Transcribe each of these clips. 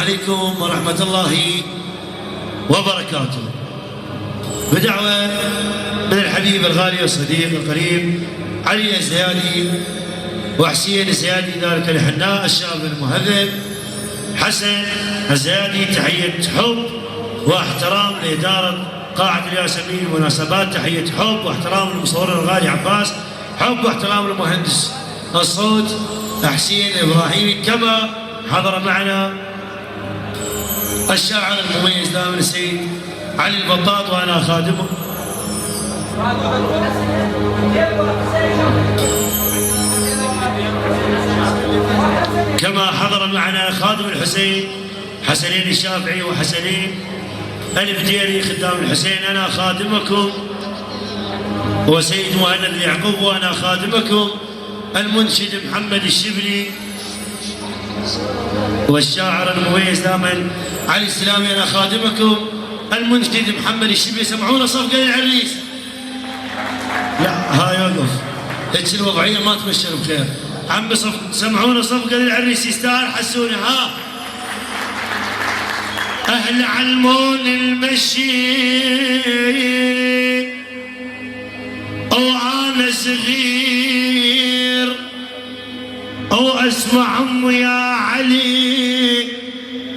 عليكم ورحمة الله وبركاته. بدعوة من الحبيب الغالي والصديق القريب علي الزيادي وحسين الزيادي ذلك الحناء الشاب المهذب حسن الزيادي، تحية حب واحترام لإدارة قاعة الياسمين المناسبات، تحية حب واحترام للمصور الغالي عباس، حب واحترام للمهندس الصوت حسين إبراهيمي، كما حضر معنا الشاعر المميز دائما السيد علي البطاط وأنا خادمه، كما حضر معنا خادم الحسين حسنين الشافعي وحسنين البديري خدام الحسين. أنا خادمكم وسيد مهند اليعقوب وأنا خادمكم المنشد محمد الشبلي والشاعر المميز دائما علي السلامي. أنا خادمكم المنشد محمد الشبلي. سمعونا صفقة للعريس. لا هاي وقف، هيك الوضعية ما تبشر بخير. عم سمعونا صفقة للعريس يستاهل، حسوني ها. أهل علمون المشي وأنا صغير وأسمع أمي يا علي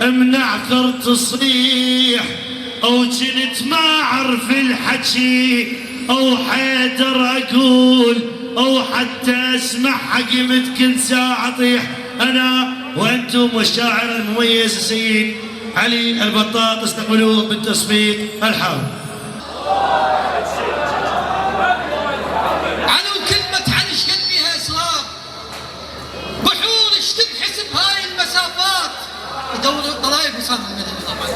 منعكر تصريح، أو كنت ما أعرف الحكي أو حيدر أقول أو حتى أسمع حقمت كنت ساعة أطيح. أنا وأنتم والشاعر المميز السيد علي البطاط استقبلوه بالتصفيق الحار. علو كلمة علي ايش قد فيها اسرار، بحور ايش تنحسب هاي المسافات، يدور الضرايب وصار المدني طبعا.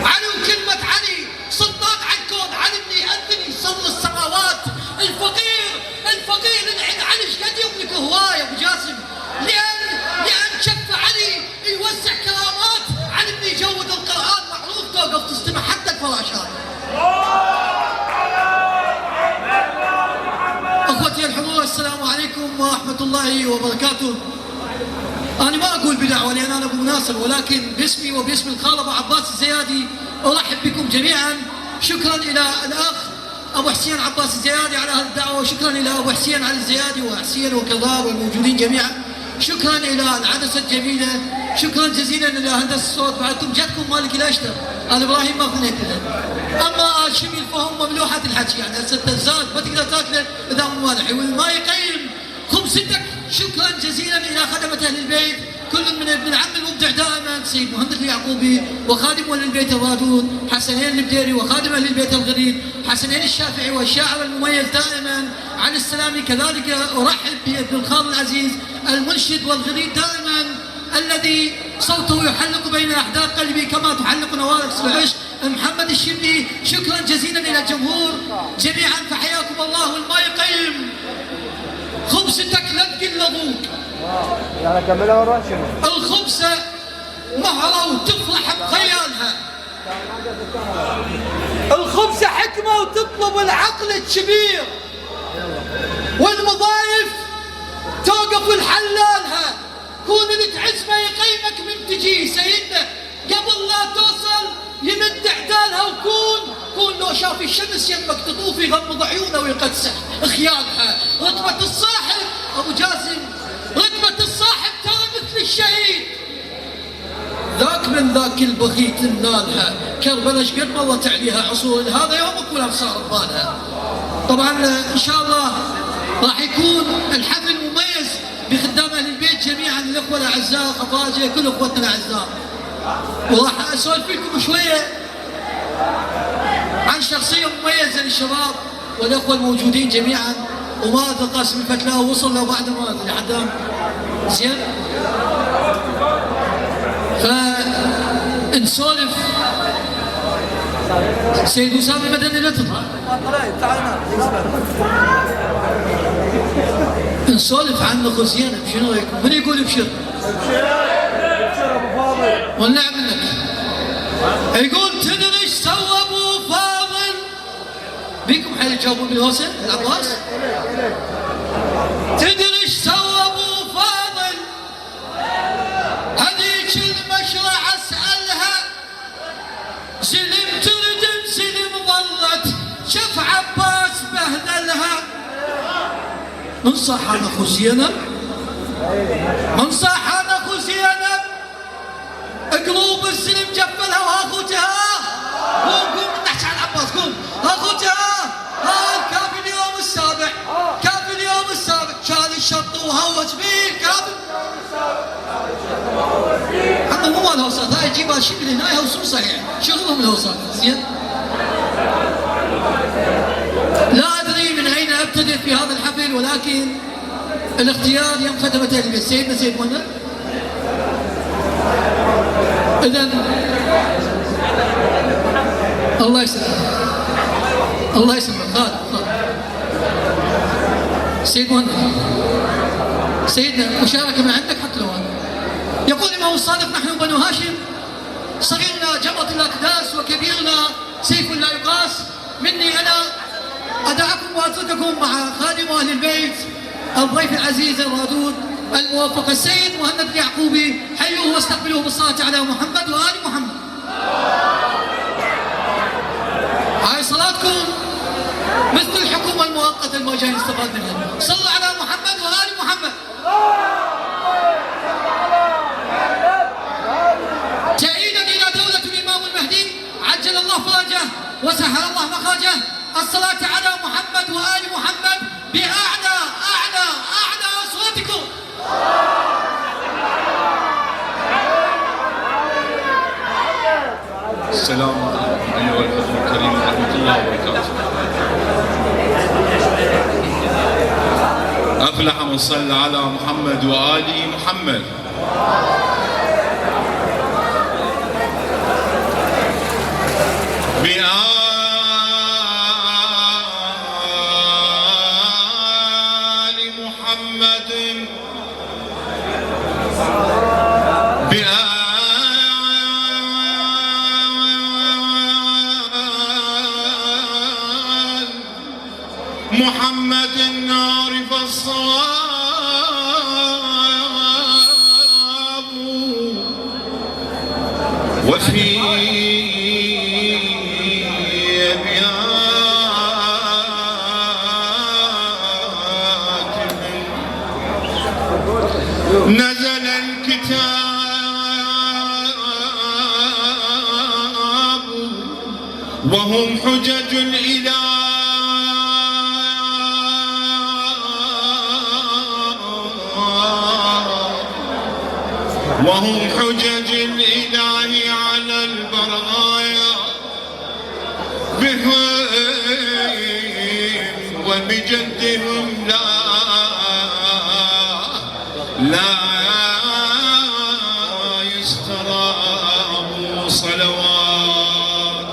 علو كلمة علي سلطان على الكون، علي اللي يأذن يصل السماوات، الفقير اللي علي ايش قد يملك هواية ابو جاسم، لأن شف علي يوسع كرامات، علي اللي يجود القرآن معروف توقف تستمع حتى الفراشات. اخوتي الحضور السلام عليكم ورحمة الله وبركاته. انا ما اقول بدعوة لان انا ابو ناصر، ولكن باسمي وباسم الخال ابو عباس الزيادي ارحب بكم جميعا. شكرا الى الاخ ابو حسين عباس الزيادي على هذه الدعوة، وشكرا الى ابو حسين علي الزيادي وحسين وكذاب والموجودين جميعا، شكرا الى العدسة الجميلة، شكرا جزيلا الى هندسة الصوت، بعدكم جاتكم مالك الاشتر انا ابراهيم ما ثنيت له. اما شمي الفهم مملوحة الحكي، يعني هسه الزاد ما تقدر تاكله اذا مو مالح، والما يقيم خبزتك. شكرا جزيلا الى خدمة اهل البيت، كل من ابن العم المبدع دائما سيد مهند اليعقوبي، وخادم اهل البيت الرادود حسنين البديري، وخادم اهل البيت الغريب حسنين الشافعي، والشاعر المميز دائما علي السلامي. كذلك ارحب بابن الخال العزيز المنشد والغريب دائما الذي صوته يحلق بين احداق قلبي كما تحلق نوارق العشق محمد الشبلي. شكرا جزيلا الى الجمهور جميعا، فحياكم الله. والما يقيم خبزتك لا تقل ابوك، يعني كملها ورا شنو؟ الخبزه مهره وتفرح بخيالها، الخبزه حكمه وتطلب العقل الكبير، والمضايف توقف الحلالها. كون لك عزمه يقيمك من تجي سيدنا قبل لا توصل يمد عدالها، كون لو شاف الشمس يمك تطوف يغمض عيونه ويقدسح خيالها. رتبة الصاحب ابو جاسم، رتبة الصاحب ترى مثل الشهيد، ذاك من ذاك البغيت نالها. كربلاء ايش قد مرت عليها عصور، هذا يومك ولا صار ببالها. طبعا ان شاء الله راح يكون الحفل مميز بخدام اهل البيت جميعا، الاخوه الاعزاء خفاجه كل اخوتنا الاعزاء، وراح اسولف لكم شويه عن شخصيه مميزه للشباب والاخوه الموجودين جميعا، وما ادري قاسم الفتلاوي وصل له بعد ما ادري حدام زين. فنسولف سيد اسامه المدني لا تطلع، نسولف عن اخو زينب. شنو رايكم؟ من يقول ابشر؟ ابشر ابو فاضل والنعم منك. يقول تدري ايش سوى ابو فاضل؟ بيكم حل تجاوبون بالهوسه العباس؟ تدري ايش سوى ابو فاضل؟ هذيك المشرعه اسال من صح عن اخو زينب؟ من صح عن اخو زينب؟ قلوب السلم جفلها واخوتها. قوم نحكي عن عباس، قوم اخوتها. كافي اليوم السابع، كافي اليوم السابع، شال الشط وهوس بيه كافي. عمو مو مال هوسات، هاي يجيبها شكل هنا يهوسون صحيح، شغلهم الهوسات، زين؟ لا ادري من اين ابتدئ في هذا الحفل، ولكن الاختيار يم خدمة البيت. سيدنا سيد مهند. اذا الله يسلمك، الله يسلمك. خالد سيد مهند، سيدنا مشاركة من عندك حتى لو هذا. يقول الإمام الصادق: نحن بنو هاشم، صغيرنا جمرة الأقداس وكبيرنا سيف لا يقاس. مني أنا أدعكم وأترككم مع خادم أهل البيت الضيف العزيز الودود الموفق السيد مهند اليعقوبي. حيوه واستقبلوه بالصلاة على محمد وآل محمد. هاي صلاتكم مثل الحكومة المؤقتة اللي ما جاي نستفاد منها. صلوا على محمد وآل محمد. تأييدا إلى دولة الإمام المهدي عجل الله فرجه وسهل الله مخرجه. الصلاة على محمد وآل محمد بأعلى أعلى أعلى أصواتكم. السلام عليكم أيها الحضور الكريم ورحمة الله وبركاته. أفلح من صلى على محمد وآل محمد. بآل محمد محمد عارف الصواب وفي أبيات نزل الكتاب وهم حجج الإله وهم حجج الإله على البرايا بهم وبجدهم لا يستراب صلوات.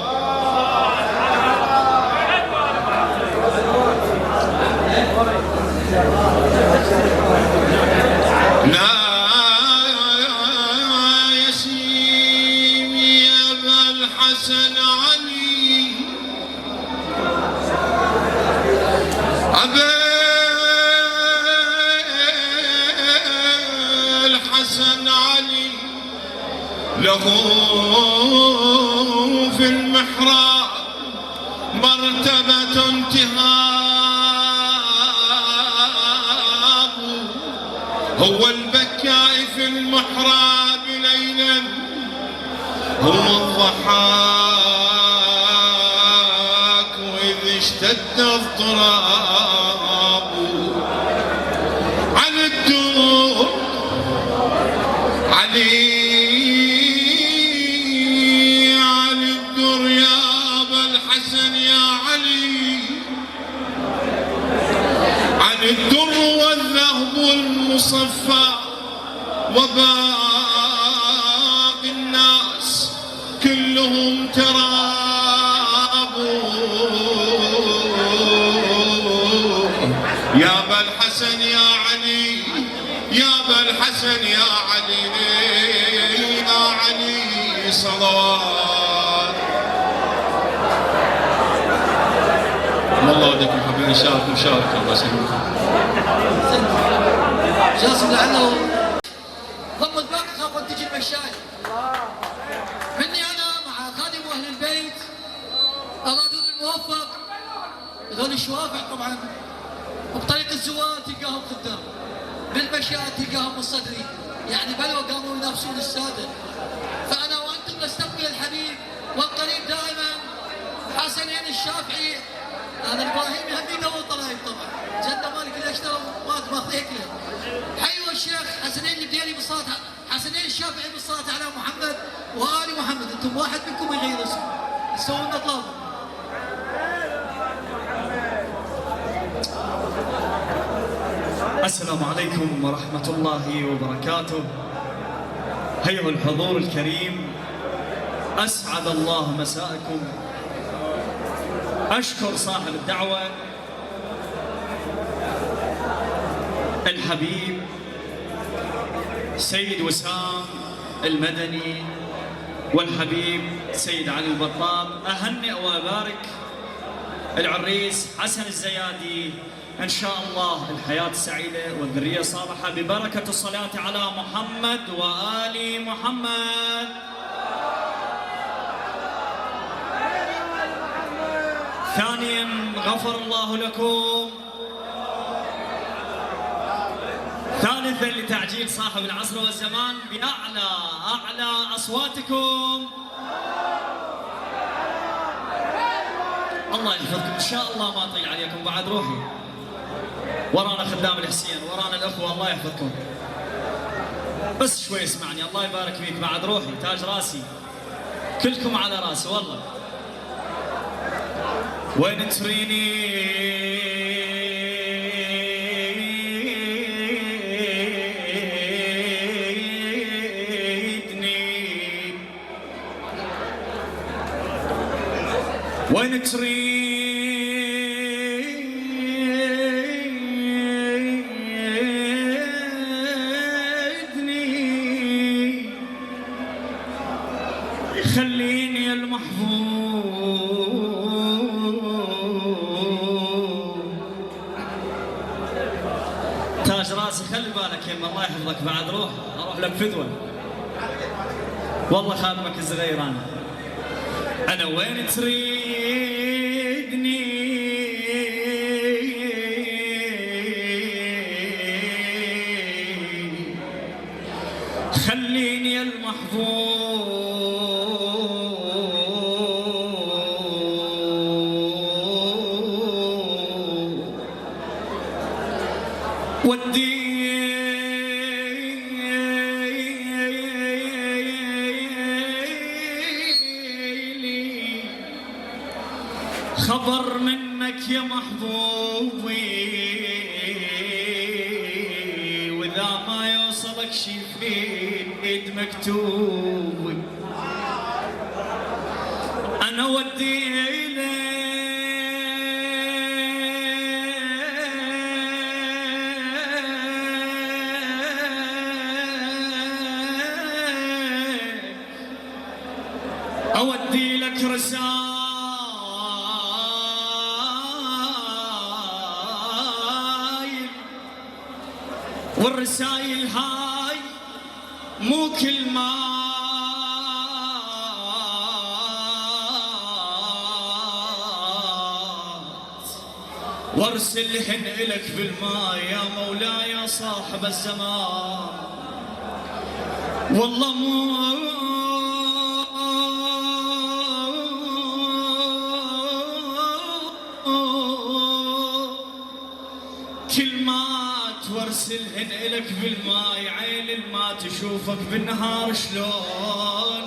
لا حسن علي أبا الحسن علي له في المحراب مرتبة انتهاب هو البكاء في المحراب ليلا هو الضحاك وإذ اشتد اضطراب على الدور علي الدور يا أبا الحسن يا علي عن الدر والذهب المصفى وباقي الناس كلهم ترابوا يا أبا الحسن يا علي يا أبا الحسن يا علي يا علي صلوات. والله ودكم حابين نشارك مشاركة الله يسلمكم. جاسم لعله ضم الباقي خاف ان تجي المشاية. مني انا مع خادم اهل البيت الرجل الموفق ذول الشوافع طبعا بطريق الزوار تلقاهم قدام، بالمشاة تلقاهم بالصدري، يعني بلوى قاموا ينافسون السادة. فأنا وأنتم نستقبل الحبيب والقريب دائما حسنين الشافعي. هذا الإبراهيمي هم يدور طلايب طبعا، جدة مالك اللي اشترى ما هيك له. حيوا الشيخ حسنين البديري بالصلاة، حسنين الشافعي بالصلاة على محمد وآل محمد. أنتم واحد منكم يغير اسمه، تسوون طلب. السلام عليكم ورحمة الله وبركاته. أيها الحضور الكريم، أسعد الله مساءكم. أشكر صاحب الدعوة الحبيب سيد وسام المدني والحبيب سيد علي البطاب. أهنئ وأبارك العريس حسن الزيادي، إن شاء الله الحياة السعيدة والذرية الصالحة ببركة الصلاة على محمد وآل محمد. ثانيا غفر الله لكم. ثالثا لتعجيل صاحب العصر والزمان بأعلى أصواتكم. الله يحفظكم إن شاء الله، ما أطيل عليكم بعد روحي. ورانا خدام الحسين، ورانا الأخوة، الله يحفظكم. بس شوي اسمعني، الله يبارك فيك، بعد روحي تاج راسي، كلكم على راسي والله. وين تريدني، وين تريدني خليني المحبوب تاج راسي. خلي بالك يما، الله يحفظك، بعد اروح لك فدوه والله، خادمك الصغير انا وين تريدني خليني المحبوب وديلي خبر منك يا محبوبي، واذا ما يوصلك شي في ايد مكتوب انا وديلي أودي لك رسايل، والرسايل هاي مو كلمات، وارسلهن إلك بالماء يا مولاي يا صاحب الزمان. والله مو كلمات وارسلهن إلك بالماء، عين الما تشوفك بالنهار شلون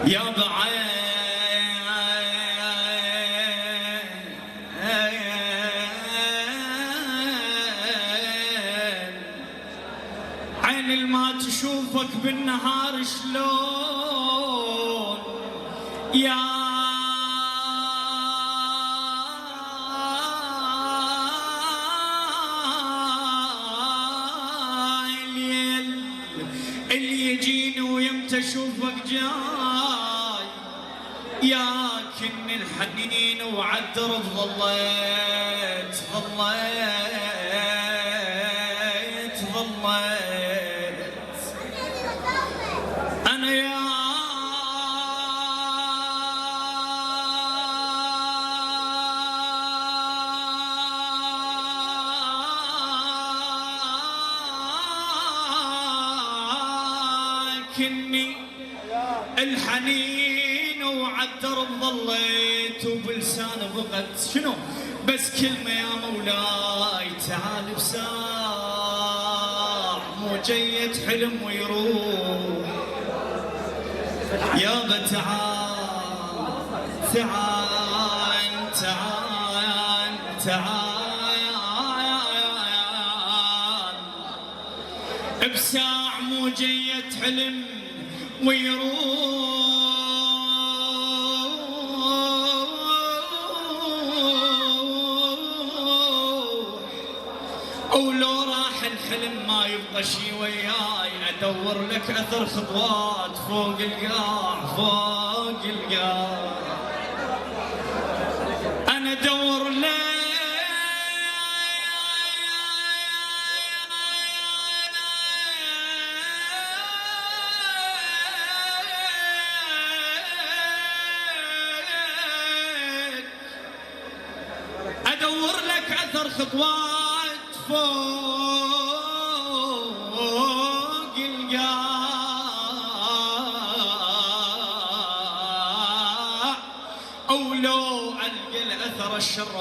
يا بعين عين الما تشوفك بالنهار شلون يا اللي يجيني ويمتى اشوفك جاي، ياكن الحنين وعالدرب ظليت انا يا ساكنني الحنين وعالدرب ظليت وبلسان بقت شنو بس كلمة يا مولاي تعال بساع مو جيت حلم ويروح يابا تعال تعال تعال تعال بساع مو جيت حلم ويروح ولو راح الحلم ما يبقى شي وياي ادور لك اثر خطوات فوق القاع فوق القاع انا ادور لك ادور لك اثر خطوات فوق القاع او لو القى الاثر الشرفان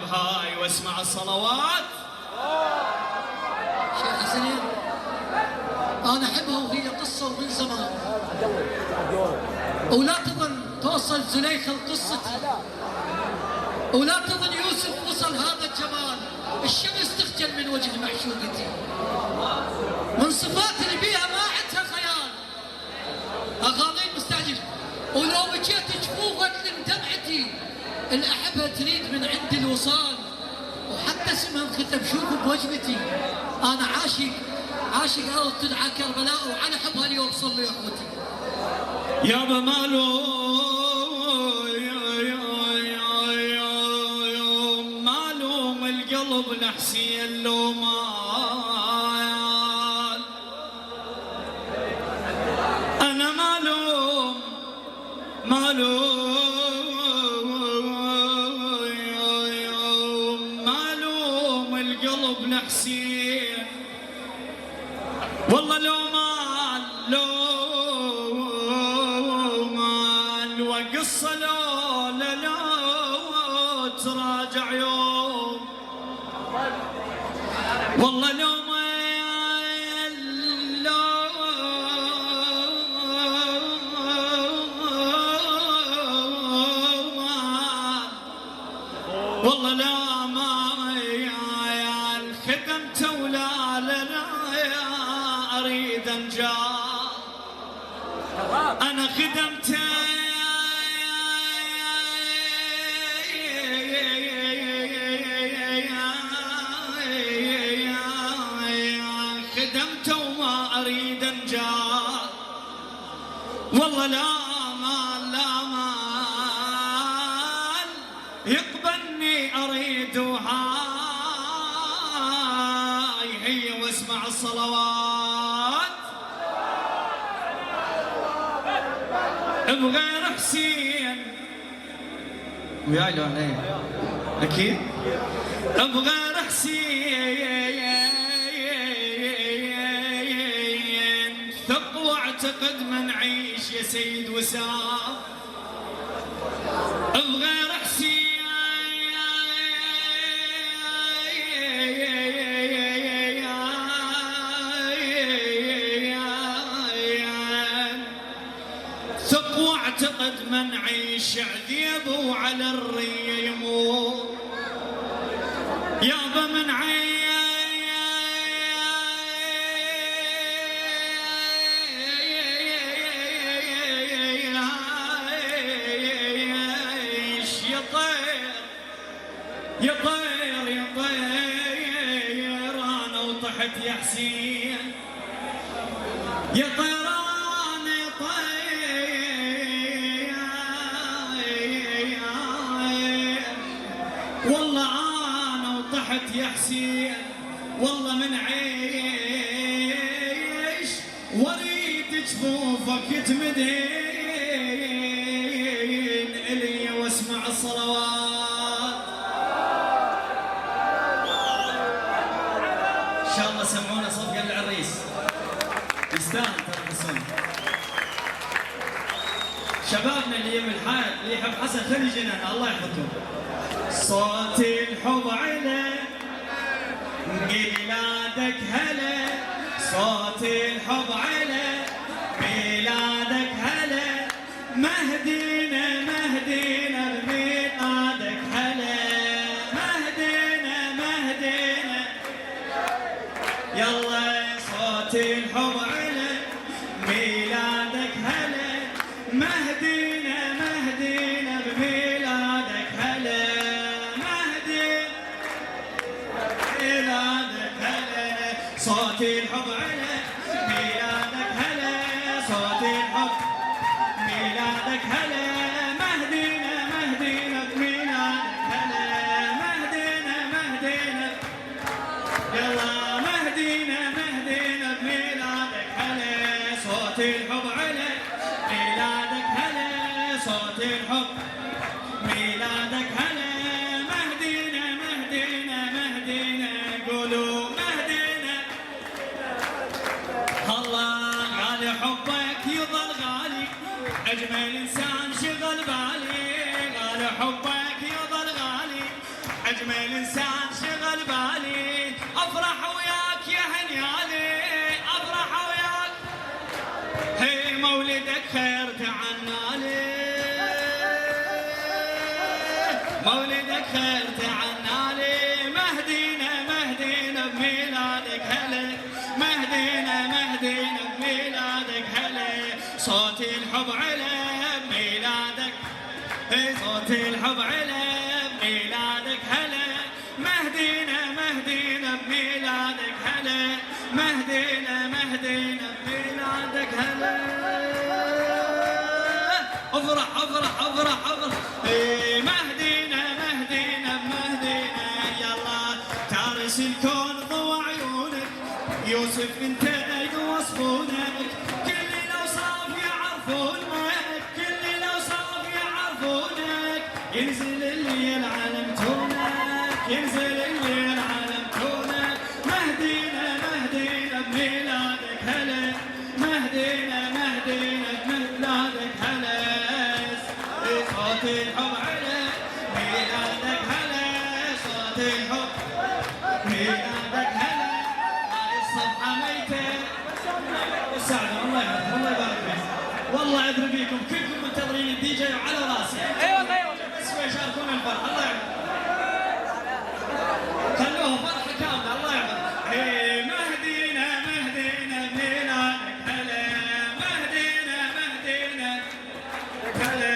بهاي واسمع الصلوات. شيخ حسنين انا احبها وهي قصه ومن زمان ولا تظن توصل زليخه لقصتي ولا تظن يوسف وصل هذا الجمال. الشمس تخجل من وجه معشوقتي من صفات اللي بيها ما عندها خيال. اغاني مستعجل ولو بكيت جفوفك من دمعتي الاحبها تريد من عندي الوصال وحتى اسمها انختم شوفوا بوجبتي. انا عاشق ارض تدعى كربلاء وعلى حبها اليوم صلوا يا اخوتي. يابا مالو مالوم القلب لحسين لو مال انا مالوم القلب لحسين والله لو مال وقصة لو تراجع يوم والله لو والله لا ما خدمت ولا لا اريد انجاه انا خدمت وما اريد انجاه والله لا مال يقبلني اريد وهاي هي واسمع الصلوات بغير حسين وياي لو علي اكيد بغير حسين ثق واعتقد ما نعيش يا سيد وسام بغير حسين ثق واعتقد ما نعيش عذيب وعلى الريه يموت يابا من عيش يا طير انا وطحت يا حسين يا طيران يا طير والله انا وطحت يا حسين والله من عيش واريد جفوفك تمدين الي واسمع الصلوات. ان شاء الله سمعونا صفقة للعريس. يستاهل ترى حسون. شبابنا اللي يم الحال اللي يحب حسن خلي جنان الله يحفظكم. صوت الحب على ميلادك هلا، صوت الحب على ميلادك هلا، مهدينا مهدينا بميلادك هلا، مهدينا مهدينا يلا صوت الحب على ميلادك هلا، مهدينا مهدينا بميلادك هلا، مهدينا ميلادك هلا، صوت الحب على ميلادك هلا، صوت الحب ميلادك هلا، مهدينا مهدينا بميلادك هلا، مهدينا مهدينا يلا مهدينا مهدينا بميلادك هلا، صوت الحب على ميلادك هلا، صوت الحب ميلادك هلا، مهدينا مهدينا مهدينا قولوا مهدينا. الله غالي حبك يظل غالي، اجمل انسان شغل بالي، غالي حبك يظل غالي، اجمل انسان شغل بالي، افرح وياك يا هنيالي، افرح وياك هي مولدك خير تعنالي، مولدك خير تعنالي، مهدينا مهدينا بميلادك هلا، مهدينا مهدينا بميلادك هلا، صوت الحب على ميلادك، صوت الحب على ميلادك هلا، مهدينا مهدينا بميلادك هلا، مهدينا مهدينا بميلادك هلا، افرح افرح افرح افرح مهدينا مهدينا مهدينا يلا، تارس الكون ضوى عيونك، يوسف انت يوصفونك، كل الاوصاف يعرفونك، كل الاوصاف يعرفونك، ينزل الليل علمتونك، ينزل الليل علمتونك، مهدينا مهدينا بميلادك هلا، مهدينا مهدينا بميلادك هلا، صوت الحب على ميلادك هلا، صوت الحب ميلادك هلا، هاي الصفحة ميتة والسعد الله يحفظك الله يبارك فيك، والله ادري فيكم كلكم منتظرين الدي جي وعلى راسي. ايوه بس يشاركون الفرح الله يحفظك، خلوها فرحة كاملة الله يحفظك. مهدينا مهدينا بميلادك هلا، مهدينا مهدينا هلا،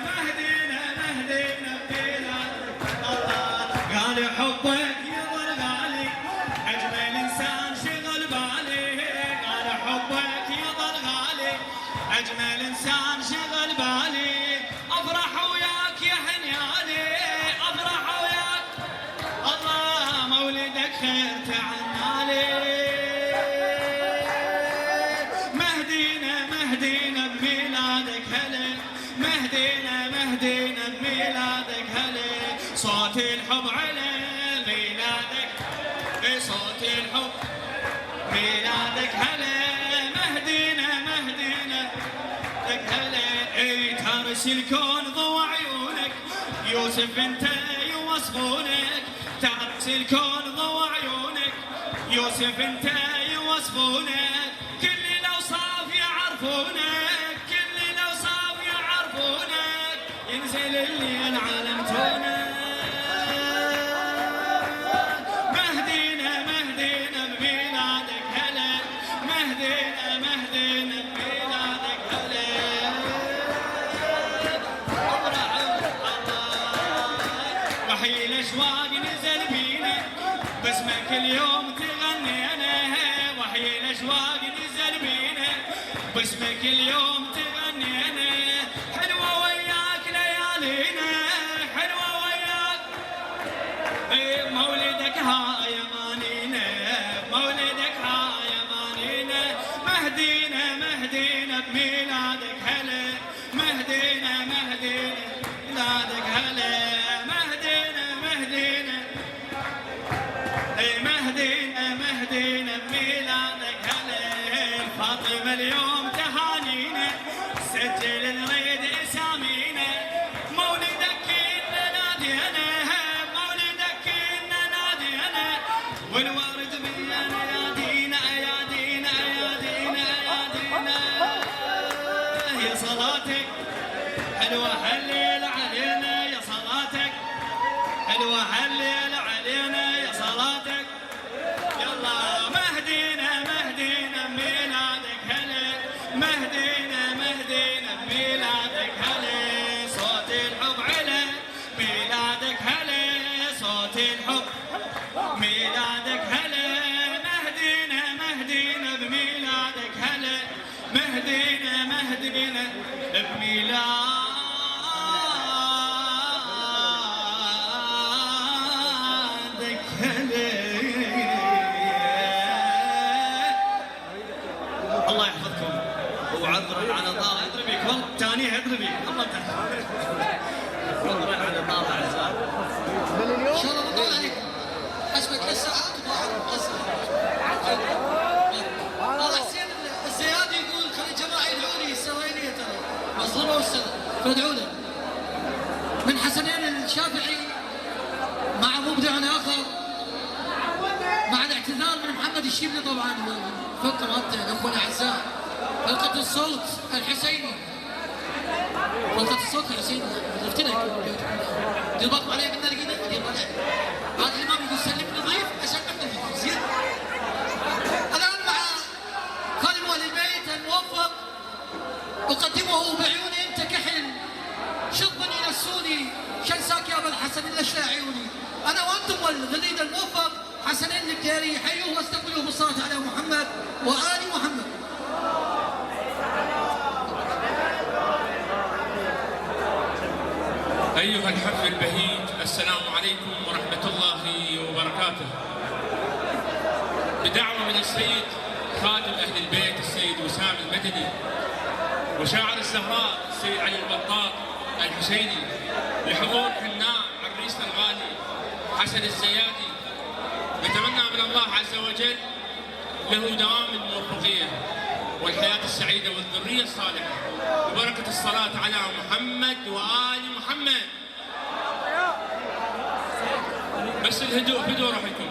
مهدينا مهدينا بميلادك الله، غالي حبك يظل غالي، اجمل انسان شغل بالي، غالي حبك يظل غالي، اجمل انسان شغل بالي، افرح وياك يا هنيالي، افرح وياك الله مولدك خير تعنالي، مهدينا مهدينا بميلادك هلا، مهدينا مهدينا بميلادك هلا، صوت الحب على ميلادك، صوت الحب ميلادك هلا، مهدينا مهدينا لك هلا، تارس الكون ضوى عيونك، يوسف انت يوصفونك، تارس الكون ضوى عيونك، يوسف انت يوصفونك، كل الاوصاف يعرفونك، كل الاوصاف يعرفونك، ينزل الليل علمتونك، مهدينا مهدينا بميلادك هلا، مهدينا مهدينا بميلادك هلا، وحي الاشواق نزل بينا، باسمك اليوم تغنينا، وحي الاشواق نزل بينا، باسمك اليوم تغنينا، حلوه وياك ليالينا، حلوه وياك مولدك هاي امانينا، مولدك هاي امانينا، مهدينا مهدينا بميلادك هلا، مهدينا مهدينا بميلادك هلا، مهدينا مهدينا مهدينا مهدينا نظم اليوم تهانينا سجل نريد اسامينا مولدك إنا نادينا مولدك إنا نادينا والورد بينا يا دينا يا دينا يا دينا يا دينا يا صلاتك حلوة هالليل علينا يا صلاتك حلوة هالليل علينا يا صلاتك يلا مهدينا مهدينا ميلادك هلا مهدينا مهدينا ميلادك هلا صوت الحب على ميلادك هلا صوت الحب ميلادك هلا مهدينا مهدينا بميلادك هلا مهدينا مهدينا بميلادك الله يحفظكم وعذرا على طالع اضربيك والله تاني اضربيك والله عذرا على طالع اعزائي ان شاء الله بطول عليكم حسبك للساعات والله حسين الزيادي يقول خلي الجماعه يدعوا لي السويليه ترى مظلومه والسنه فادعوا له من حسنين الشافعي مع مبدع اخر مع الاعتذار من محمد الشبلي طبعا فقره مقطع اخونا الاعزاء فرقه الصوت الحسيني فرقه الصوت الحسيني عرفت لك دير بالكم علي قلنا لقينا دير بالك هذا الامام يقول سلم نظيف عشان نحن زين الان مع خادم اهل البيت الموفق اقدمه بعيوني انت كحل شطبا ينسوني شنساك يا ابا الحسن الا شلا عيوني انا وانتم والغليل الموفق حسنين الديري حيوه واستقبلوه بالصلاه على محمد وال محمد. ايها الحفل البهيج السلام عليكم ورحمه الله وبركاته. بدعوه من السيد خادم اهل البيت السيد وسام المدني وشاعر الزهراء السيد علي البطاط الحسيني لحضور حناء عريسنا الغالي حسن الزيادي نتمنى من الله عز وجل له دوام الموفقية والحياة السعيدة والذرية الصالحة وبركة الصلاة على محمد وآل محمد. بس الهدوء بدوا روحكم.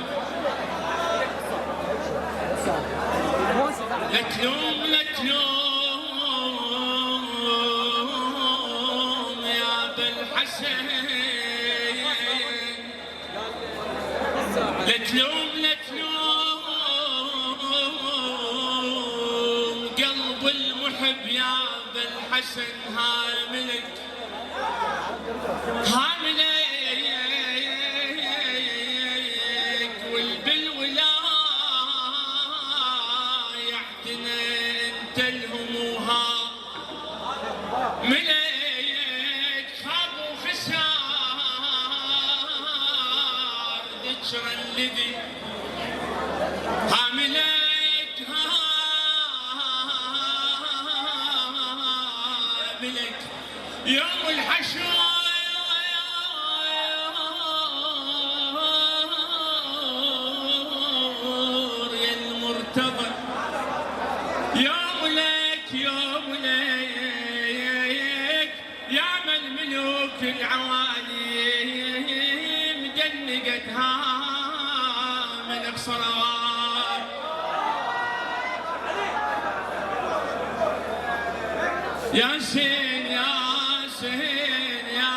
لتلوم يا أبا الحسن لتلوم قلب المحب يا ابا الحسن هاملك والبالولاية يحتنا انت الهموها ملك خاب وخسار ذكرى الذي هاملك هاملك يوم الحشر يا المرتضى يوم لك يا من ملوك العوالي مدنقتها من صلوات يا سين يا سين يا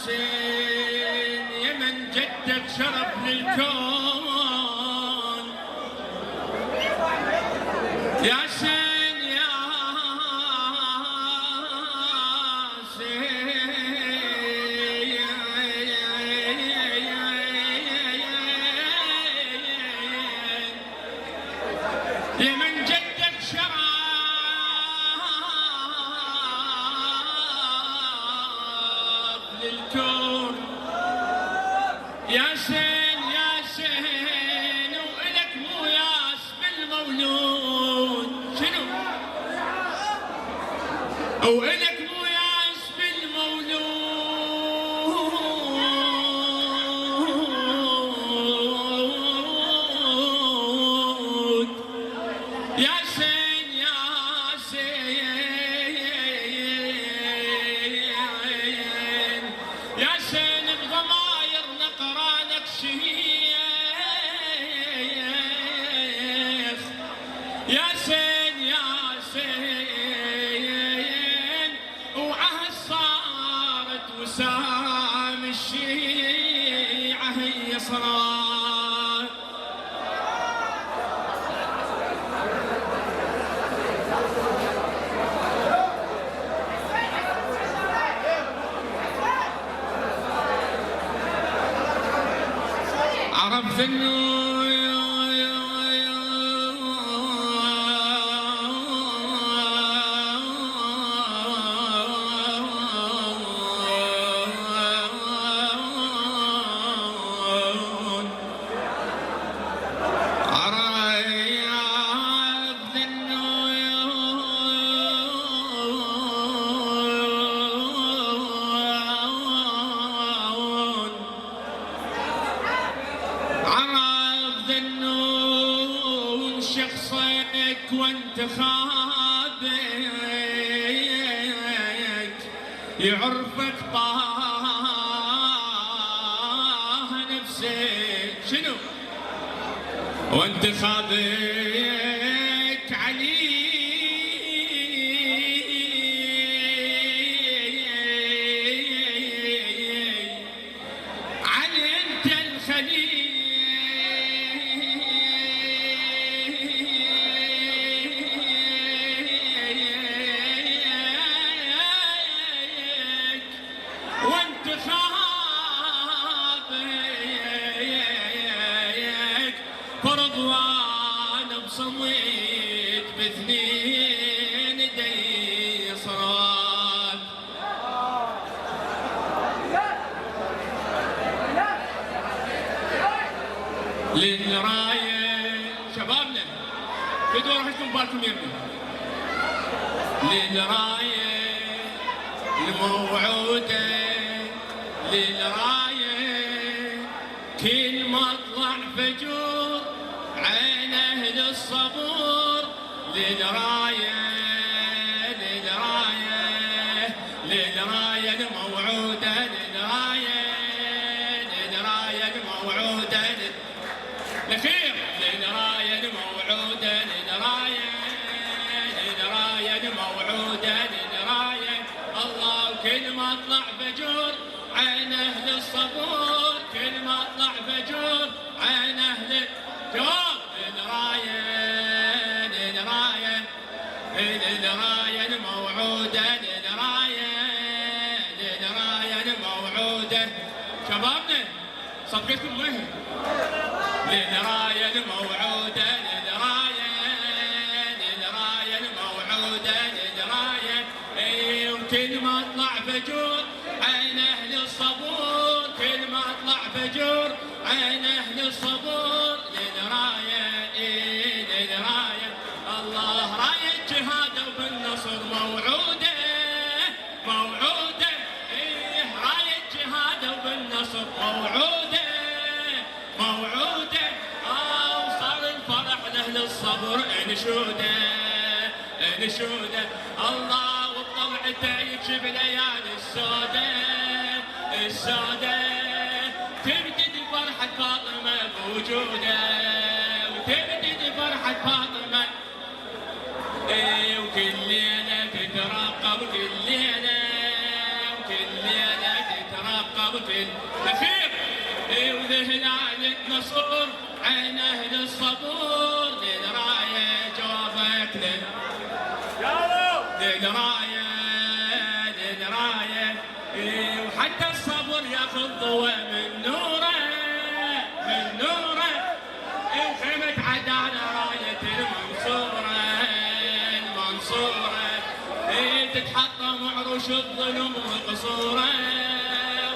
سين يا من جدك شرف للكون يا سين يا لمن جدك شرف للكون يا سين يا سين وإلك مو ياس بالمولود شنو وإلك مو ياس بالمولود يا سين يا ياسين ياسين وعهد صارت وسام الشيعة هي صارت. عرفت انه وانتخابك يعرفك طه نفسك شنو وانتخابك علي علي انت الخليل فرضوان بصميت باثنين دي صرات. للراية شبابنا في دور حسن مباركم يمنا للراية الموعودة للراية كل مطلع فجور عين أهل الصبور للراية للراية للراية الموعودة للراية للراية الموعودة الأخير للراية الموعودة للراية للراية الموعودة للراية الله وكل مطلع فجور عين أهل الصبور كل مطلع فجور عين أهل جواب للراية للراية للراية الموعودة للراية للراية الموعودة شبابنا صدقتكم وين للراية الموعودة للراية للراية الموعودة للراية وكل ما اطلع فجور عين اهل الصبور كل ما اطلع فجور عين اهل الصبور للراية للراية الله راية جهاد وبالنصر موعودة موعودة راية جهاد وبالنصر موعودة موعودة وصار الفرح لأهل الصبر انشودة انشودة الله وبطلعته يكشف ليالي السودة السودة تبتدي فرحة فاطمة بوجوده وتبتدي فرحة فاطمة وكل ليلة تترقب كل ليلة وكل ليلة تترقب في الأخير وذهلالة نصور عين أهل الصبور للراية جوابك للراية للراية وحتى الصبر ياخذ ضوء من نوره من نوره وخيمة عدالة راية المنصورة المنصورة تتحطم عروش الظلم وقصوره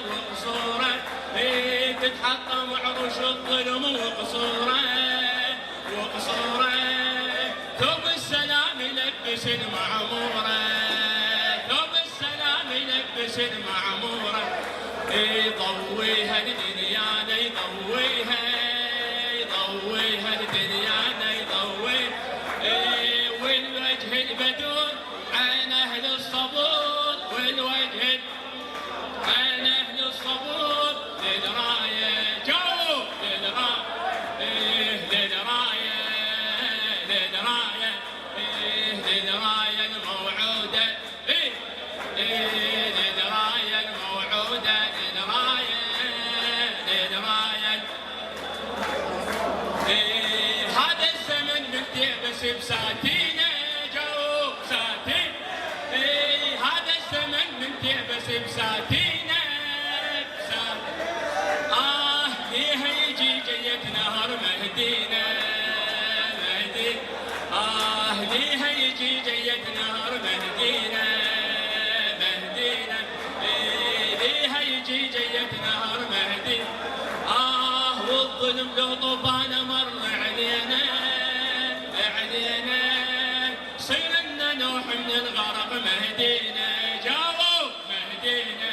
وقصوره تتحطم عروش الظلم وقصوره وقصوره ثوب السلام يلبس المعمورة ثوب السلام يلبس المعمورة يضويها لدنيانا يضويها يضويها لدنيانا يضويها والوجه البدور عين أهل الصبور والوجه عين أهل الصبور للراية جو للراية للراية للراية بساتينه جو بساتين هذا الزمن من تيبس بساتينه ليها يجي جية نهر مهدينا مهدي ليها يجي جية نهر مهدينا مهدينا ليها يجي جية نهر مهدي والظلم لو طوفان مر علينا علينا صيرنا نوح من الغرق مهدينا جاوب مهدينا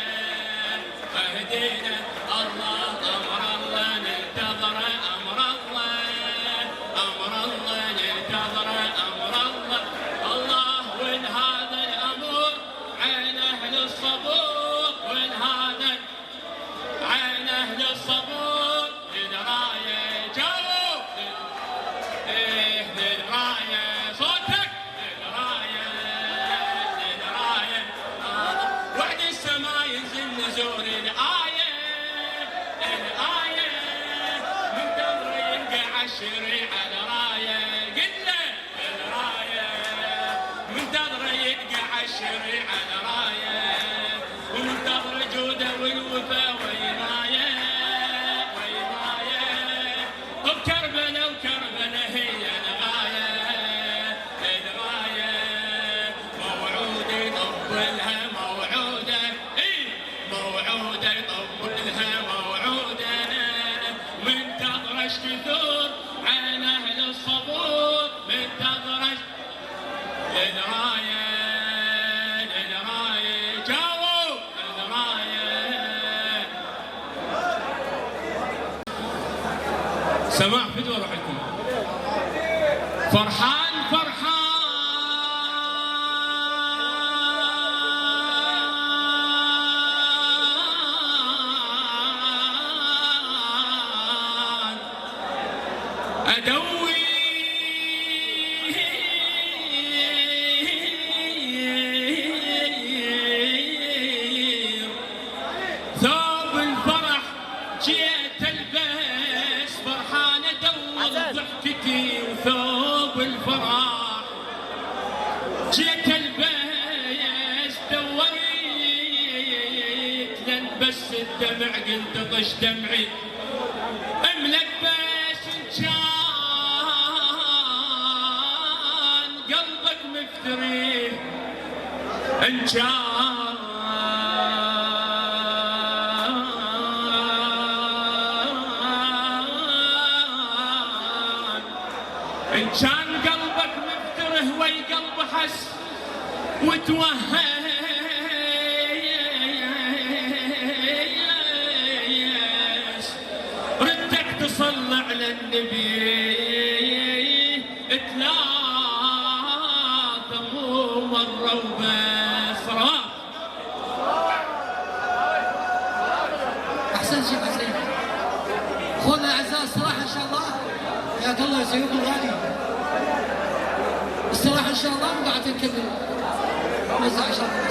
مهدينا الله امر الله ننتظر امر الله امر الله ننتظر امر الله الله وين هذا الامر عين اهل الصبور وين هذا عين اهل الصبور للرايه جاوب للرايه صوتك للرايه للرايه وعد السماء ينزل نزول الايه الايه منتظر يلقى عالشريعه الرايه قله الرايه منتظر يلقى عالشريعه الرايه ومنتظر جوده والوفا وينايه وينايه وكربله وكربله هي الغايه الغايه موعوده يطبلها موعوده موعوده يطبلها موعوده منتظر ايش كثور عين اهل الصبور منتظر للرايه للرايه جاوب للرايه سماع فدوى روحكم فرحان فرحان أدوي ثوب الفرح جيت البس فرحان ادور ضحكتي وثوب الفرح جيت البس دوريت لنبس الدمع قلت طش دمعي ملبس ان كان قلبك مفتري ان كان إن كان قلبك مفتره وي قلب حس وتوهيس ردك تصلي على النبي ثلاثة مو مرة وبس احسن شيء حسين. اخواننا الاعزاء الصراحه ان شاء الله حياك الله يا سيدي الغالي. استراحه ان شاء الله وبعد نكمل نوزع ان شاء الله.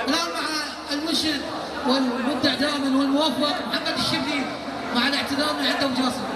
الان مع المنشد والمبدع دائما والموفق محمد الشبلي مع الاعتذار من عنده وجاصم.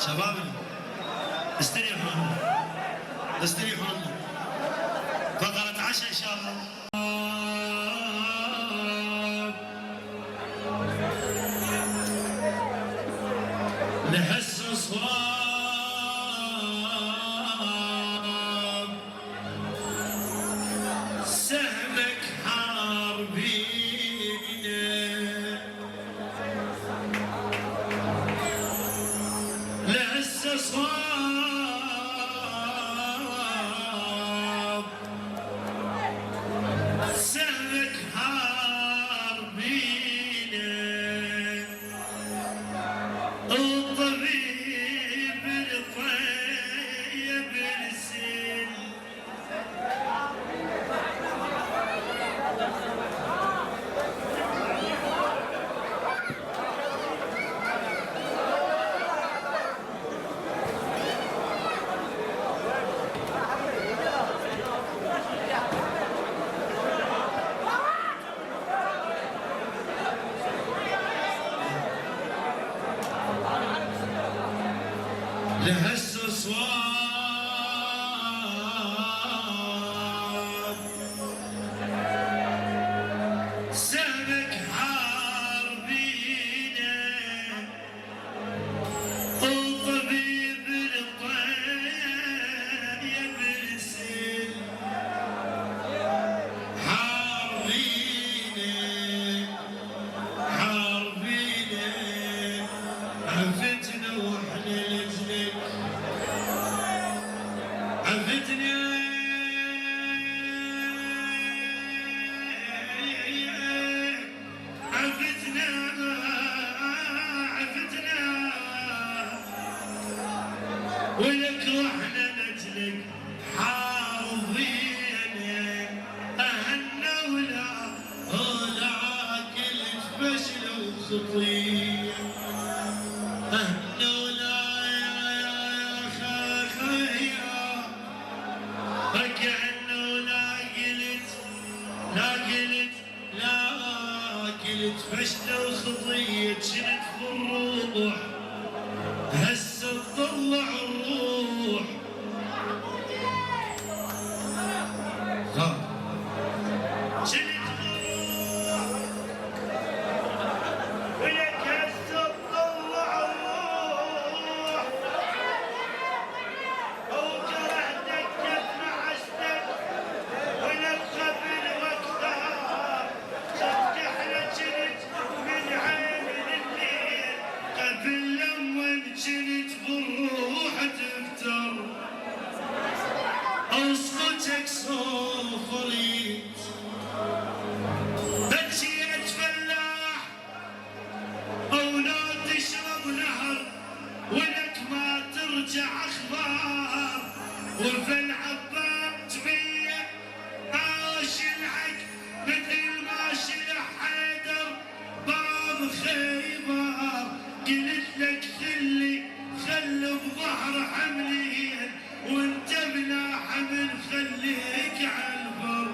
شبابنا استريحوا استريحوا فقرة عشاء ان شاء الله. لحس صواب سهمك حاربينا لهسه صواب سهمك حاربينا الطبيب الطيب السن لهس صواب سهمك حاربينا الطبيب الطيب السن حاربينا حاربينا عفتنا واحنا لجلك عفتنا عفتنا عفتنا ولك رحنا لجلك حاربينا أهلنا ولا كلت فشل وخطيه أهلنا ولا يا خيا رجعنا ولا قلت فشلة وخطية كنت بالروح هسه تطلع الروح كنت بالروح ولك هسه تطلع الروح وجرحتك كيف نعشتك ولك قبل وقتها صدق احنا كنت من عين الليل قبل لما كنت بالروح تفتر اسقطك صفريت بكيت فلاح اولاد تشرب نهر ولك ما ترجع اخبار وفي العباد تبيع اشلعك مثل ما شلع حيدر باب خيبر قلت لك خلي بظهر حملين وانت بلا حمل خليك عالبر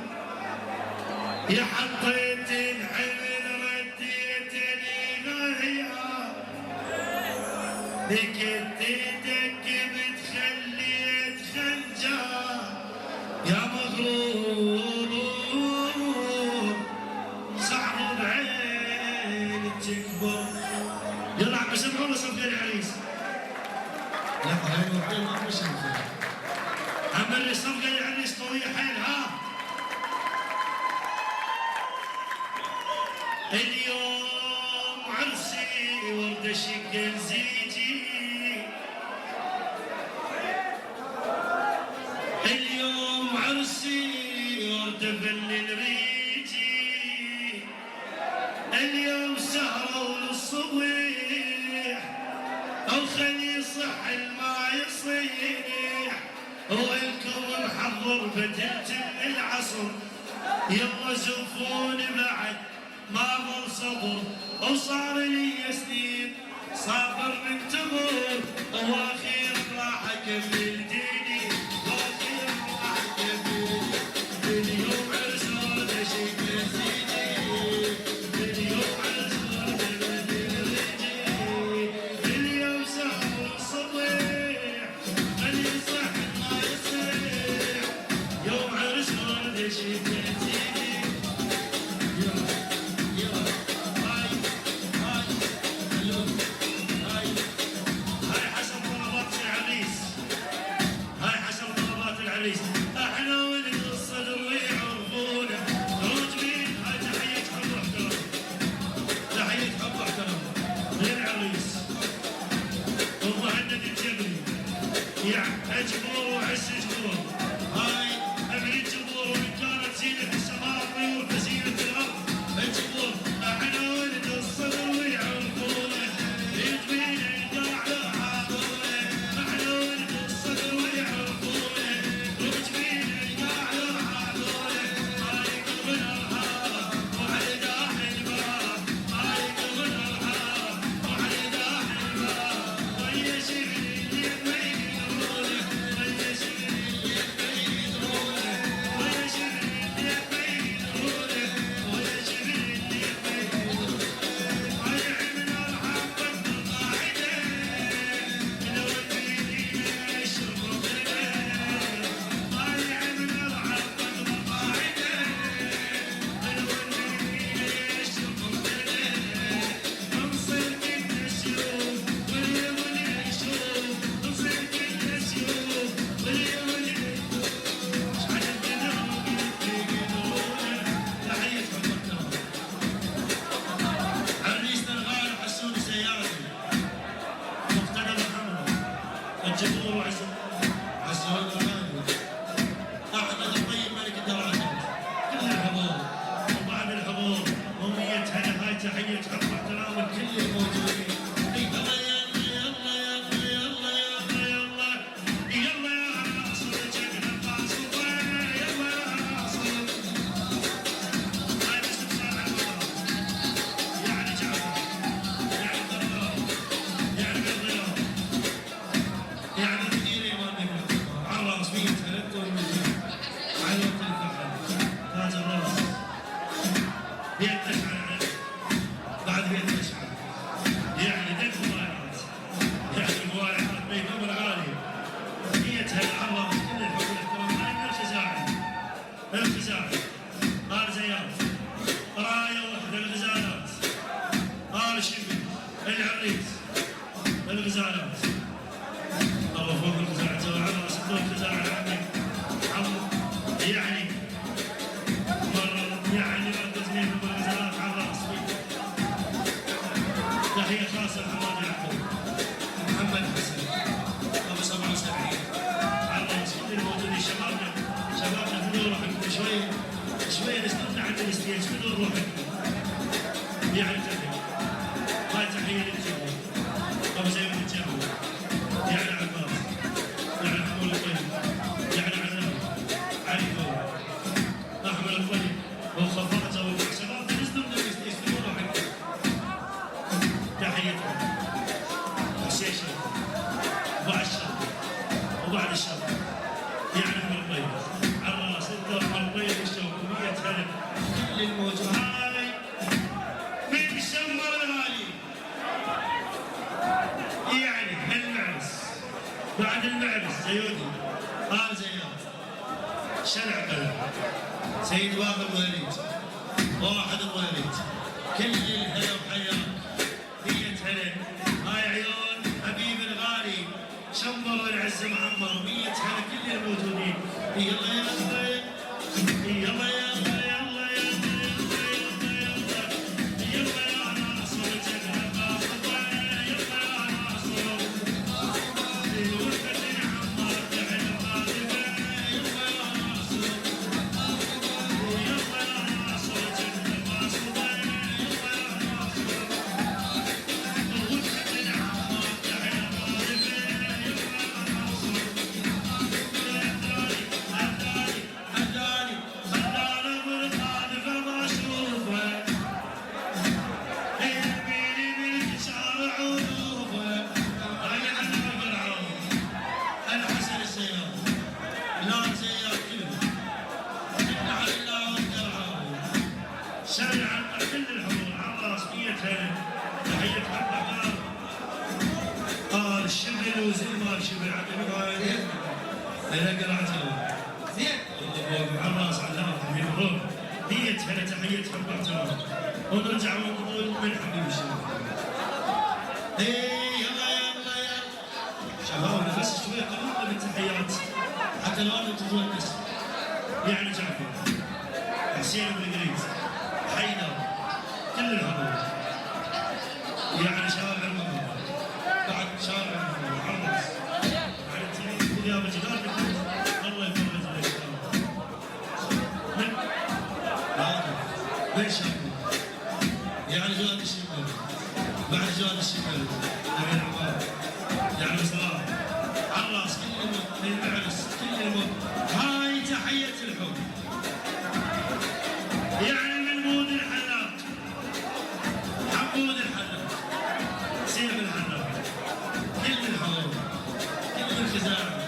يا حطيت الحمل رديتني غيا لكتيتك بتخليت خنجر يا مغرور صعب بعينك تكبر يلا عم سمعونا صفقة العريس لا هاي الوحدة ما مش عمل لي صفقة العريس قوية حيل ها اليوم عرسي وردة شقل زيجي اليوم عرسي وردة فل ريجي اليوم سهرة وللصبح أو خلي يصح الما يصيح والكم محضر بدلت العصر يلا زفوني بعد ما ظل صبر وصار لي سنين صابر من تمر واخير راح اكمل ديني واخير راح اكمل اليوم عرسان اشيك زيني اليوم عرسان بدرجي اليوم سهر الصبيح خلي يصح ما يصيح يوم عرسان اشيك زيني هاي حسن يعني الجمهور وعز الجمهور هاي ابن الجمهور وان كانت زينة السماء طيور كزينة الارض الجمهور احنا ولد الصدر ويعرفونه يجبين القاع حاضره احنا ولد الصدر ويعرفونه ويجبين القاع حاضره هاي قلبنا الحاره وعلى داح الباب هاي قلبنا الحاره وعلى داح الباب ويا شبل الجمهور وعز الغالي احمد الطيب ملك الدراجات كل الحضور وبعد الحضور ومية هلا هاي تحية حب واحترام لكل الموجودين يلا يلا يلا يلا يلا يلا يلا يا ناصر جبنا القاصد يلا يا ناصر هاي بس مساعد يعني جعفر يعني ضرار يعني بالضياء يعني كثير ما نقدر على رسمية تلتون على وقت الفحل تاج الراس بيت تشعل بعد بيت تشعل يعني دك مباريات يعني المباريات بينهم الغالي هي تهل الراس كل الحب والاحترام هاي من الخزاعي الخزاعي آل زياد راية واحدة الغزالات آل شبل العريس الغزالات الله فوق الخزاعة على راس الدور الخزاعة عمي يعني مرة يعني مركز مين بالغزالات على راس تحية خاصة لحماد يعقوب محمد حسن ابو 77 على راس كل الموجودين شبابنا بدون روحكم شوية نستمتع عند الستيج بدون روحكم يعني تحية للجمهور ابو زيد الجمهور يعني عباس يعني حمول الطيب يعني عزام علي فوق احمد الطيب وخفاته وشباب يستمروا حقه تحيتهم حسين شرف وبعد الشرف وبعد الشرف يعني احمد الطيب على راس الدور احمد الطيب الشوكومية هلب كل الموجود هاي من الشمر الغالي يعني المعرس بعد المعرس زيودي آل زياد شلع قلب سيد واقع الوليد واحد الوليد كل الهلا وحياك هي هلا هاي عيون حبيب الغالي شمر العز معمر 100 هلا كل الموجودين يلا يا يلا يا شارع كل الحضور على رسمية تحية حق أحباب الشبل وزي ما الشبل عدل أنا قرأته زين على راس علام حبيب الروح هي تحية حق احترام ونرجع ونقول من حبيب الشبل يلا يلا يلا شباب نفس شوية قليلة من التحيات حتى لو أنتم تتونس يعني جعفر حسين بن قريز حيدر كل الحضور يعني شارع المنطقة بعد شارع المنطقة عرس على التلفزيون ثياب الجدار الله يفرج عليك. ليش يعني جواد الشمال بعد جواد الشمال يعني صراحه عراس كل العرس كل هاي تحيه الحب يعني من مود الحلاق عبود الحلاق سيف الحلاق كل الحضور كل الخزاعه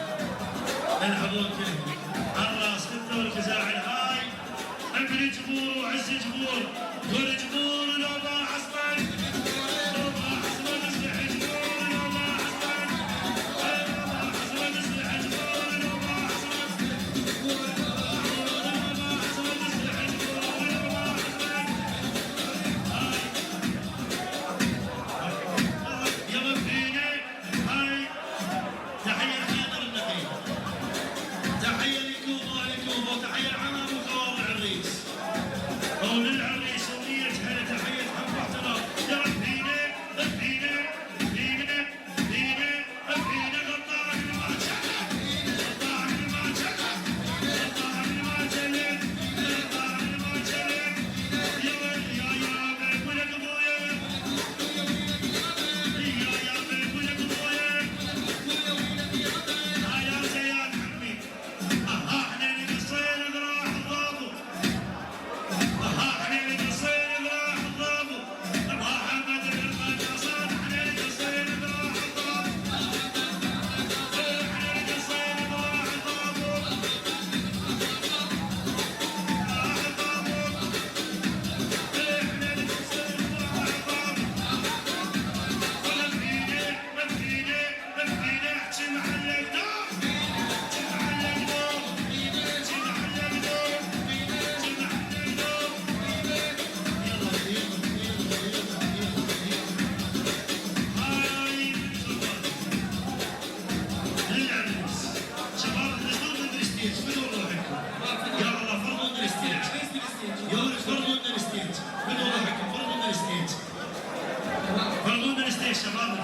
الحضور كلهم عراس كله الخزاعه هاي ابن جبور وعز جبور قول جبور لو ما حصلك لو ما حصلك اسلح جبور لو ما حصلك لو ما حصلك اسلح جبور لو ما حصلك لو ما حصلك اسلح جبور لو ما حصلك يا مفينة هاي تحية خير النقي تحية لكوبا وتحية العمام وخوال العريس وللعريس ونية هلا تحية حب واحترام يا رفينا رفينا رفينا رفينا رفينا غطاء المعجلة غطاء المعجلة غطاء المعجلة غطاء المعجلة يا بيك ولك ابويا يا بيك ولك ابويا يا زياد حبي احنا اللي قصينا ذراع الضابط احنا اللي قصينا ذراع الضابط محمد المقصد احنا اللي قصينا ذراع الضابط احنا اللي قصينا ذراع الضابط احنا اللي قصينا ذراع الضابط مفينة احكي محلك دور احكي محلك دور احكي محلك دور احكي محلك دور هاي للعريس شباب نزلوا من الستيج بدون روحكم يا الله فرضوا من الستيج يا ولد فرضوا من الستيج بدون روحكم فرضوا من الستيج فرضوا من الستيج شباب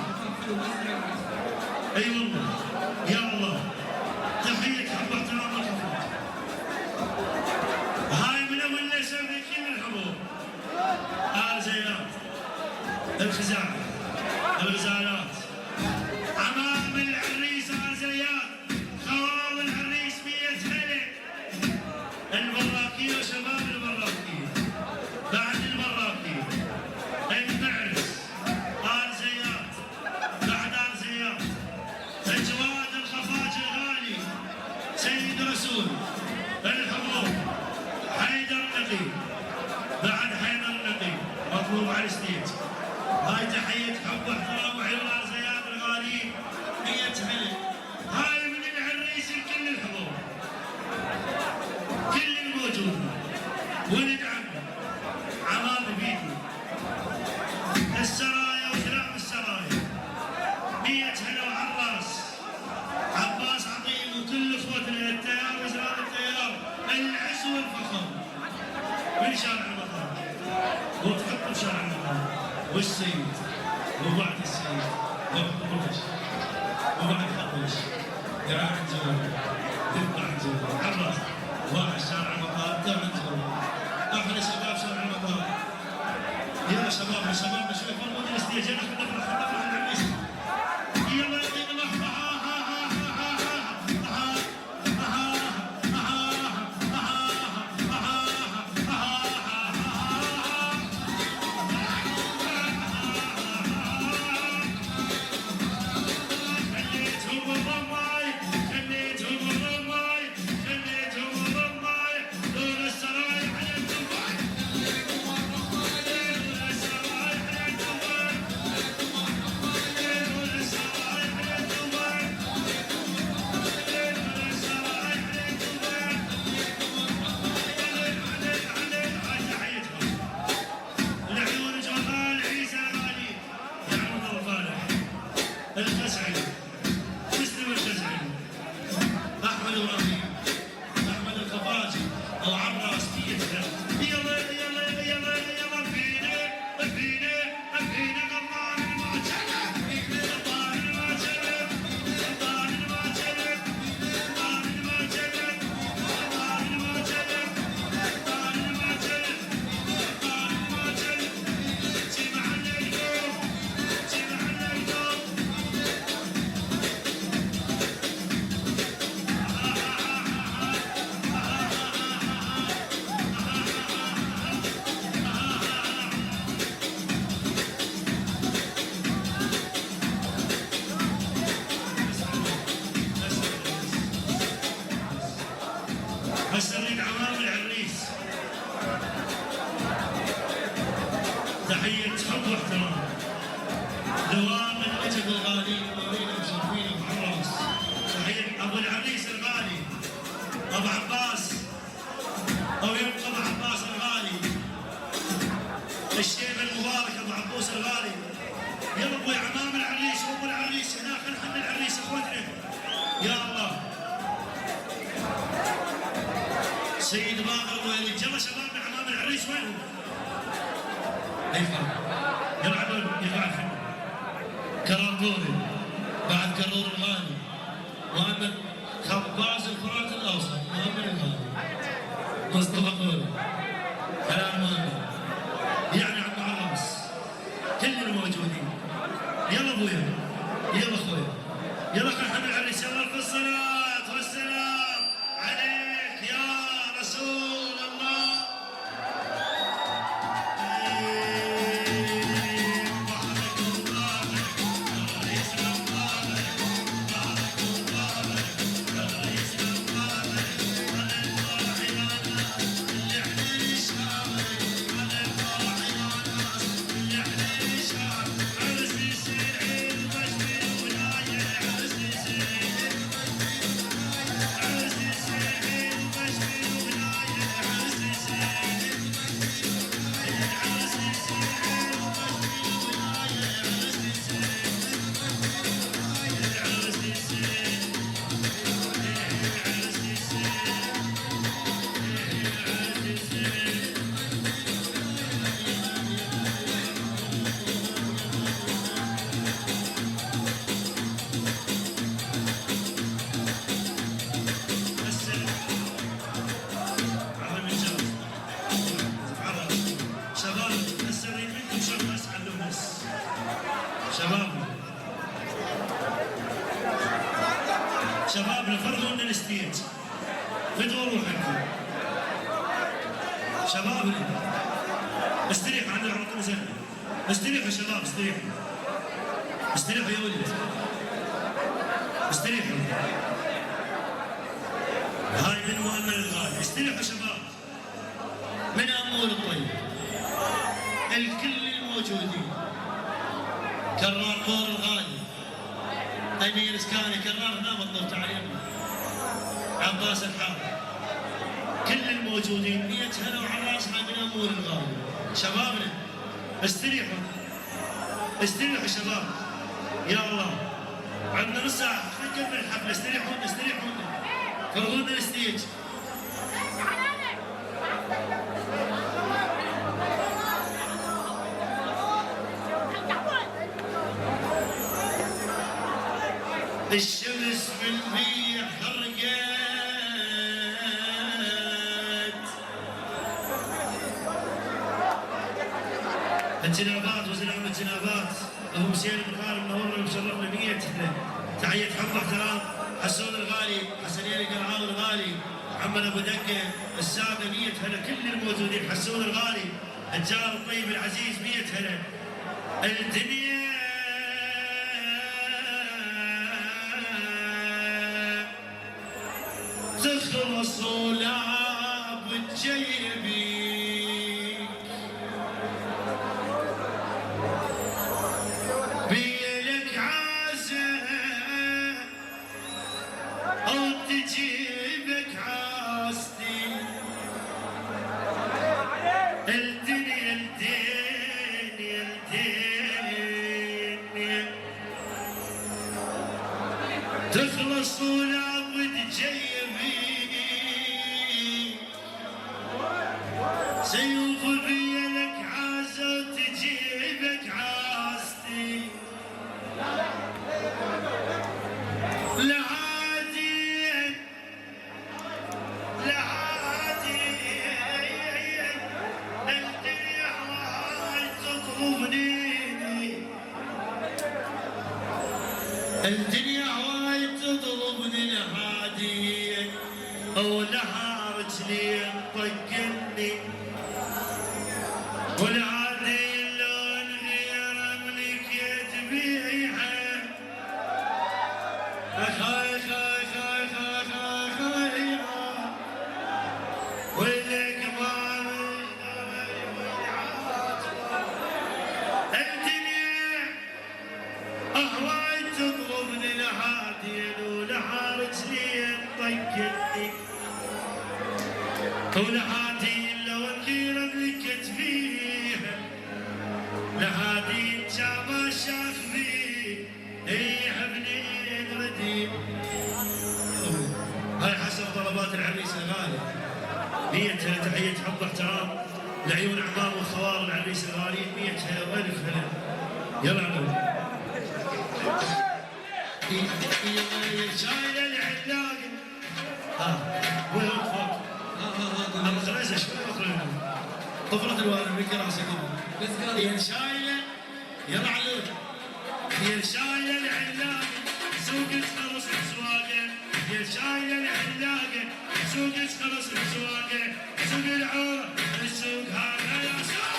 اي والله يا الله تحية حب احترام لكم هاي من اول ليش في كل الحضور آل زينات الخزاعة الغزالات عمام العريس آل زيات خوال العريس 100 هلا البراكية وشباب البراكية بعد البراكية المعرس آل زيات بعد آل زيات الجواد الخفاج الغالي سيد رسول الحضور حيدر النقي بعد حيدر النقي مطلوب على الستيج هاي تحية حب واحترام وعيون آل زياد الغاليين 100 هلا هاي من العريس الكل الحضور كل الموجود ولد عمي عمام بيدي السرايا وكلام السرايا 100 هلا وعراس عباس عظيم وكل اخوتنا التيار وزراء التيار العز والفخر من شارع المطار وتحطوا في شارع المطار والسيد وبعد السيد وخطوش وبعد خطوش دراع الجبل تقطع الجبل عراس واحد شارع المطار دراع الجبل احلى شباب شارع المطار يا شباب شوي فرقوا من الستيج يلا خلينا نفرح العريس يلا يعطيك الله ابو عباس او يبقى ابو عباس الغالي، الشيبه المبارك ابو عبوس الغالي. يلا ابوي عمام العريس وابو العريس هناك، نحن العريس اخوتنا. يا الله سيد باقر ابو وليد. يلا شبابنا عمام العريس وينهم؟ يلا عدول يطلع الحين. كرارطوري بعد كرور الغالي، مؤمن خباز الفرات الاوسط، مؤمن الغالي مصطفى قولي، حلال مؤمن، يعني عم عراس كل الموجودين. يلا ابويا يلا اخويا يلا خلينا نحمل العريس. يلا الف الصلاة والسلام عليك يا رسول الله. شبابنا فرغوا لنا الستيج، فدوا روحكم. شبابنا استريحوا عند العروض نزلنا، استريحوا شباب استريحوا، استريحوا يا ولد، استريحوا. هاي من مؤمن الغالي، استريحوا شباب. من امور الطيب الكل الموجودين، كرار طور الغالي، امير اسكاني كرار هنا بالضبط علينا، عباس الحافظ، كل الموجودين 100 هلا وعلى راسنا من امور الغالي. شبابنا استريحوا استريحوا شباب، يا الله عندنا نص ساعه خلينا نكمل الحفله. استريحوا استريحوا، فرغوا لنا الستيج. الشمس بالريح حرقت، الجنابات وزلام الجنابات ابو مسير بن غالب منورنا ومشرفنا 100 تحيه حب واحترام. حسون الغالي، حسنين القرعاوي الغالي، محمد ابو دقه، الساده 100 هلا كل الموجودين. حسون الغالي الجار الطيب العزيز 100 هلا. الدنيا تخلص ولا بتجيبي، بيلك عازة أو تجيبك عاستي. الدنيا الدنيا الدنيا تخلص ولا بتجيبي، سيوف بيدك عازة وتجيبك عاستي. لا عادي لا عادي الدنيا وايد تطلبني، الدنيا وايد تطلبني. لهادي او لها رجلي مطقني، والعادي اللون غير ملكيت بيها. خاي خاي خاي خاي خاي خاي ولك ما الدنيا وايد تضربني. لهادي ولها رجلي مطقني، ولحاتي لو الغيرة ملكت فيها لحاتي جاب الشاخ فيه يحبني رديم. هاي حسب طلبات العريس الغالي. نيتها تحية حب واحترام لعيون اعمام وخوار العريس الغالي. نيتها والف هلا. يلا عقب شايله العلاقه. وين فوق؟ ابو خليزه شوي اخرى طفرة الوالد بك راسك يا شايله. يلا علوك يا شايله العلاقه سوق تخلص بسواقه. يا شايله العلاقه سوق تخلص بسواقه. سوق العوره السوق هذا يا سوق.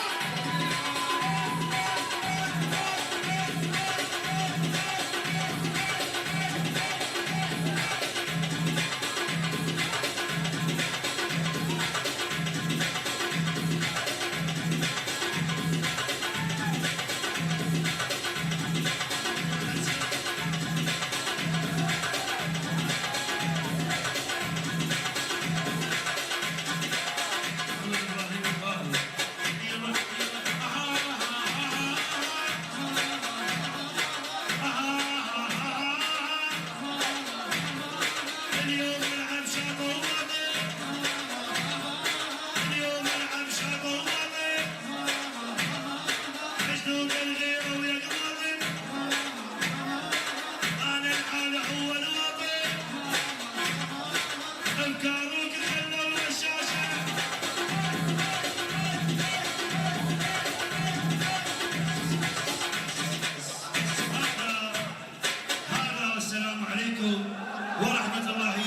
ورحمة الله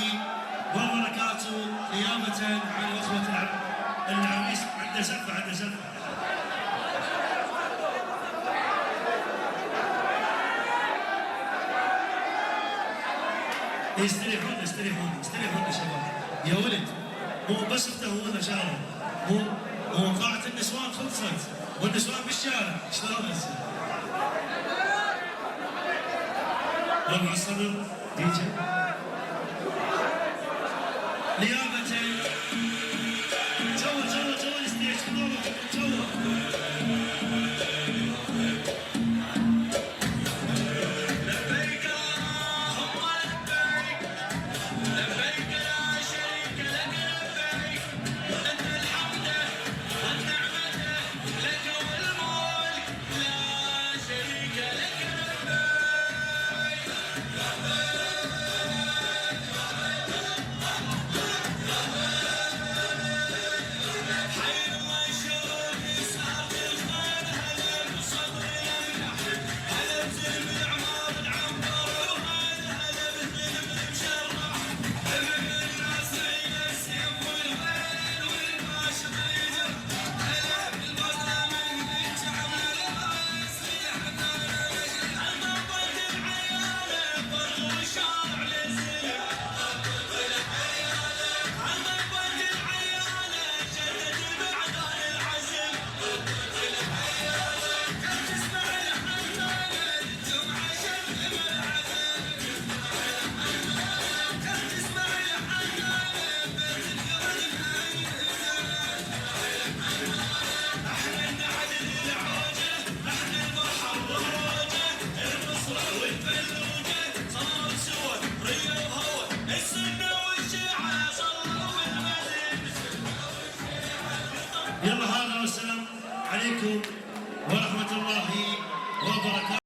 وبركاته. نيابة عن أخوة العريس. عنده زفة عنده زفة. يستريحون يستريحون يستريحون يا شباب. يا ولد مو بس افتهون شارع. مو قاعة النسوان خلصت والنسوان بالشارع. شلون هسه؟ ربع الصدر ديجي. نيابة